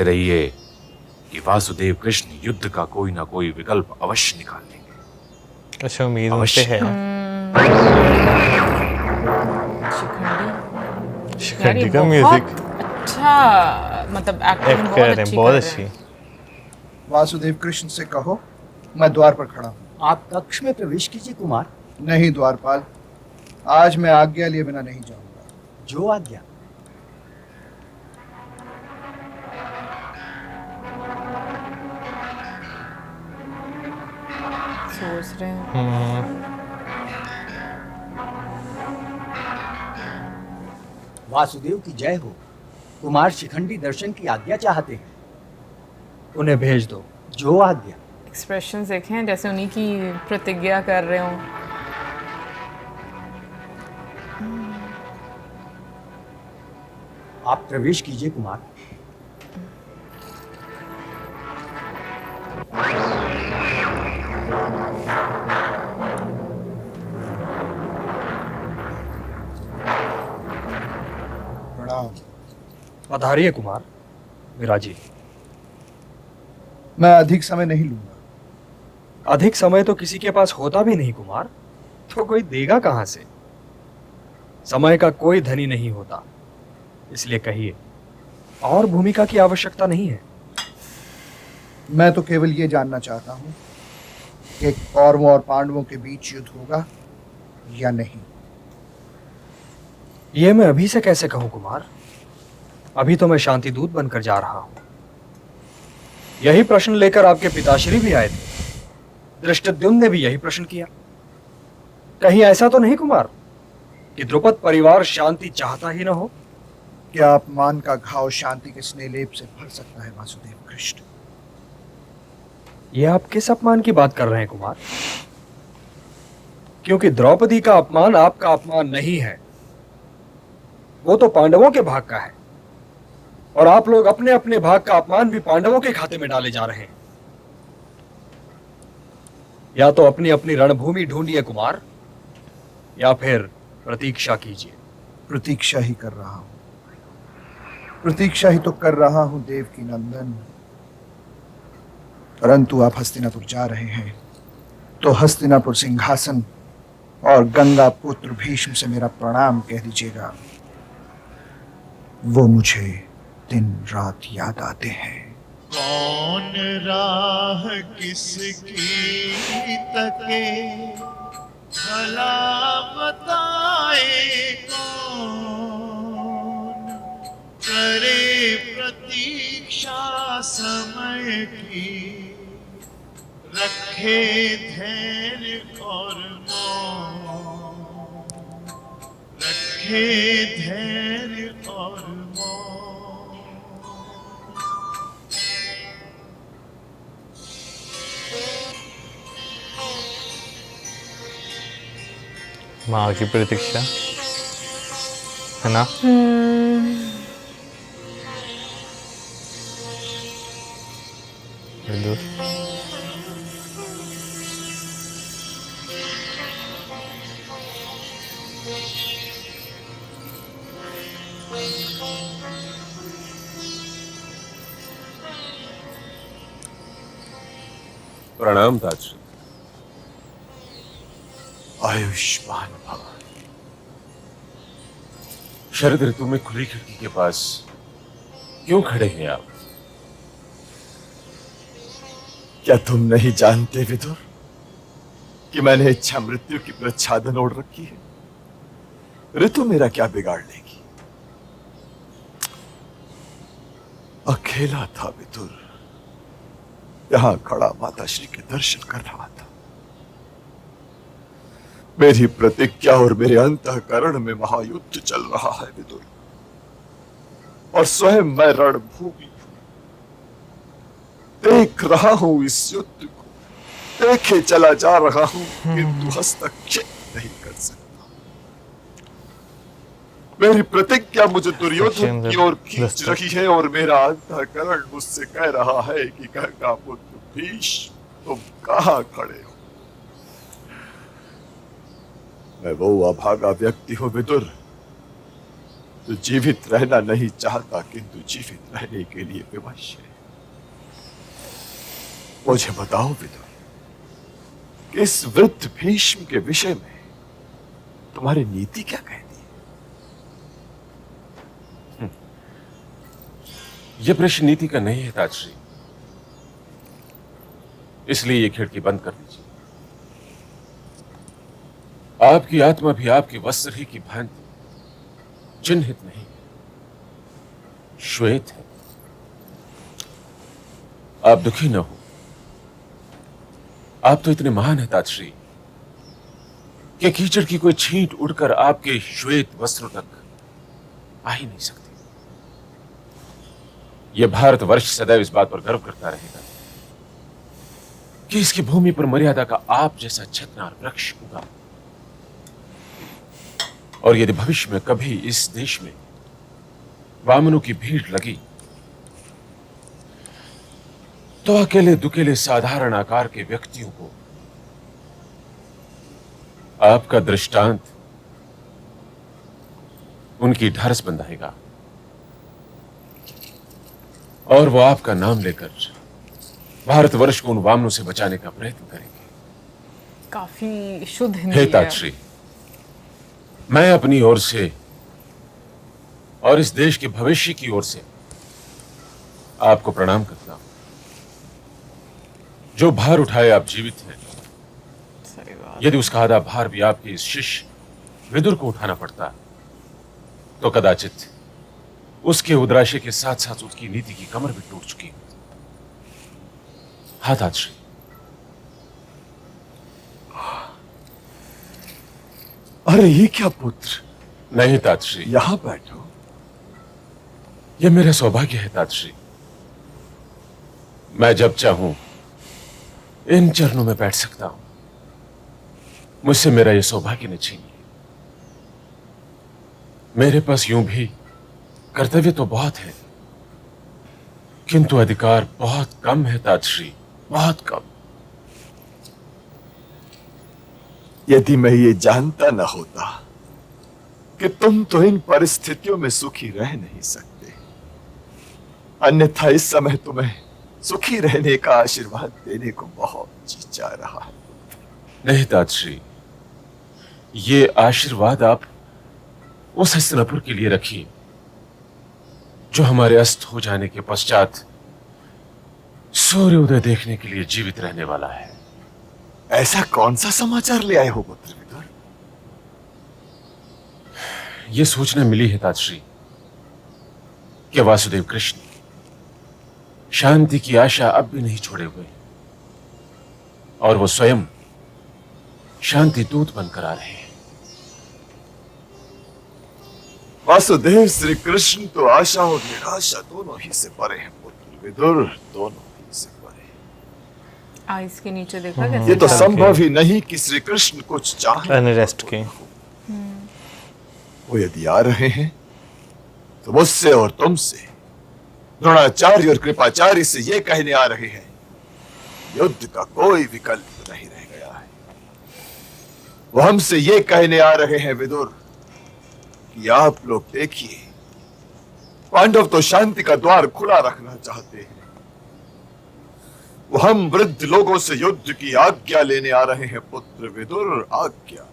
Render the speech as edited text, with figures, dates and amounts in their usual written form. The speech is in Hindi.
रहिए कि वासुदेव कृष्ण युद्ध का कोई ना कोई विकल्प अवश्य निकाल लेंगे। अच्छा, उम्मीद उनसे अवश्य। है। शिखंडी। शिखंडी का बहुत म्यूजिक अच्छा, मतलब एक्टिंग एक्ट बहुत कर रहे हैं, अच्छी बहुत कर रहे अच्छी। हैं। वासुदेव कृष्ण से कहो मैं द्वार पर खड़ा हूँ। आप कक्ष में प्रवेश कीजिए कुमार। नहीं द्वारपाल, आज मैं आज्ञा लिए बिना नहीं जाऊंगा। जो आज्ञा। सोच रहे हैं। वासुदेव की जय हो। कुमार शिखंडी दर्शन की आज्ञा चाहते हैं। उन्हें भेज दो। जो आज्ञा। एक्सप्रेशन देखें जैसे उन्हीं की प्रतिज्ञा कर रहे हो। आप प्रवेश कीजिए कुमार। प्रणाम। पधारिए कुमार। विराजी। मैं अधिक समय नहीं लूंगा। अधिक समय तो किसी के पास होता भी नहीं कुमार, तो कोई देगा कहां से। समय का कोई धनी नहीं होता, इसलिए कहिए। और भूमिका की आवश्यकता नहीं है। मैं तो केवल ये जानना चाहता हूं कि कौरवों और पांडवों के बीच युद्ध होगा या नहीं। यह मैं अभी से कैसे कहूं कुमार। अभी तो मैं शांति दूत बनकर जा रहा हूं। यही प्रश्न लेकर आपके पिताश्री भी आए थे। धृष्टद्युम्न ने भी यही प्रश्न किया। कहीं ऐसा तो नहीं कुमार कि द्रुपद परिवार शांति चाहता ही ना हो। क्या अपमान का घाव शांति के स्नेहलेप से भर सकता है वासुदेव कृष्ण? यह आप किस अपमान की बात कर रहे हैं कुमार? क्योंकि द्रौपदी का अपमान आपका अपमान नहीं है, वो तो पांडवों के भाग का है। और आप लोग अपने अपने भाग का अपमान भी पांडवों के खाते में डाले जा रहे हैं। या तो अपनी अपनी रणभूमि ढूंढिए कुमार, या फिर प्रतीक्षा कीजिए। प्रतीक्षा ही कर रहा हूं। प्रतीक्षा ही तो कर रहा हूं देव की नंदन। परंतु आप हस्तिनापुर जा रहे हैं तो हस्तिनापुर सिंहासन और गंगा पुत्र भीष्म से मेरा प्रणाम कह दीजिएगा। वो मुझे दिन रात याद आते हैं। कौन राह किसकी तके, भला बताए कौन। करे प्रतीक्षा समय की, रखे धैर्य और मौन। रखे धैर्य और मौन। माँ की प्रतीक्षा है ना। विदुर। प्रणाम ताज। आयुष्मान भव। शरद ऋतु में खुली खिड़की के पास क्यों खड़े हैं आप? क्या तुम नहीं जानते विदुर कि मैंने इच्छा मृत्यु की प्रच्छादन ओढ़ रखी है? ऋतु मेरा क्या बिगाड़ लेगी? अकेला था विदुर, यहां खड़ा माताश्री के दर्शन कर रहा था। मेरी प्रतिज्ञा और मेरे अंतःकरण में महायुद्ध चल रहा है विदुर, और स्वयं मैं रणभूमि देख रहा हूं इस युद्ध को, देखे चला जा रहा हूं, किंतु हस्तक्षेप नहीं कर सकता। मेरी प्रतिज्ञा मुझे दुर्योधन की ओर खींच रही है, और मेरा अंतःकरण मुझसे कह रहा है कि गंगा पुत्र भीष्म, तुम कहां खड़े हो? मैं वो अभागा व्यक्ति हूं विदुर जो जीवित रहना नहीं चाहता किंतु जीवित रहने के लिए विवश है। मुझे बताओ विदुर, कि इस वृद्ध भीष्म के विषय में तुम्हारी नीति क्या कहती है? यह प्रश्न नीति का नहीं है ताजश्री, इसलिए ये खिड़की बंद कर दीजिए। आपकी आत्मा भी आपके वस्त्र ही की भांति चिन्हित नहीं, श्वेत है। आप दुखी न हो, आप तो इतने महान हैं ताजश्री कि कीचड़ की कोई छींट उड़कर आपके श्वेत वस्त्रों तक आ ही नहीं सकती। यह भारतवर्ष सदैव इस बात पर गर्व करता रहेगा कि इसकी भूमि पर मर्यादा का आप जैसा छतनार वृक्ष उगा। और यदि भविष्य में कभी इस देश में वामनों की भीड़ लगी तो अकेले दुकेले साधारण आकार के व्यक्तियों को आपका दृष्टांत उनकी ढारस बंधाएगा और वो आपका नाम लेकर भारतवर्ष को उन वामनों से बचाने का प्रयत्न करेंगे। काफी शुद्ध हे हिंदी है। ताजश्री, मैं अपनी ओर से और इस देश के भविष्य की ओर से आपको प्रणाम करता हूं। जो भार उठाए आप जीवित हैं, सही बात। यदि उसका आधा भार भी आपके इस शिष्य विदुर को उठाना पड़ता तो कदाचित उसके उद्राशय के साथ साथ उसकी नीति की कमर भी टूट चुकी होती। हाँ ताजश्री, अरे ये क्या पुत्र, नहीं ताजश्री, यहां बैठो। यह मेरा सौभाग्य है ताजश्री। मैं जब चाहूं इन चरणों में बैठ सकता हूं। मुझसे मेरा यह सौभाग्य न छीनिए। मेरे पास यूं भी कर्तव्य तो बहुत है, किंतु अधिकार बहुत कम है ताजश्री, बहुत कम। यदि मैं ये जानता न होता कि तुम तो इन परिस्थितियों में सुखी रह नहीं सकते, अन्यथा इस समय तुम्हें सुखी रहने का आशीर्वाद देने को बहुत जी चाह रहा है। नहीं ताजश्री, ये आशीर्वाद आप उस हस्तिनापुर के लिए रखिए जो हमारे अस्त हो जाने के पश्चात सूर्योदय देखने के लिए जीवित रहने वाला है। ऐसा कौन सा समाचार ले आए हो पुत्र विदुर? यह सूचना मिली है ताजश्री कि वासुदेव कृष्ण शांति की आशा अब भी नहीं छोड़े हुए और वो स्वयं शांति दूत बनकर आ रहे हैं। वासुदेव श्री कृष्ण तो आशा और निराशा दोनों ही से परे हैं पुत्र विदुर, दोनों ही से परे। आइस के नीचे देखा कैसे ये तो चल- संभव ही नहीं कि श्री कृष्ण कुछ चाहे। मैंने रेस्ट की। वो यदि आ रहे हैं तो मुझसे और तुमसे, द्रोणाचार्य और कृपाचार्य से ये कहने आ रहे हैं, युद्ध का कोई विकल्प नहीं रह गया है। वो हमसे ये कहने आ रहे हैं विदुर कि आप लोग देखिए, पांडव तो शांति का द्वार खुला रखना चाहते हैं। वो हम वृद्ध लोगों से युद्ध की आज्ञा लेने आ रहे हैं पुत्र विदुर, आज्ञा।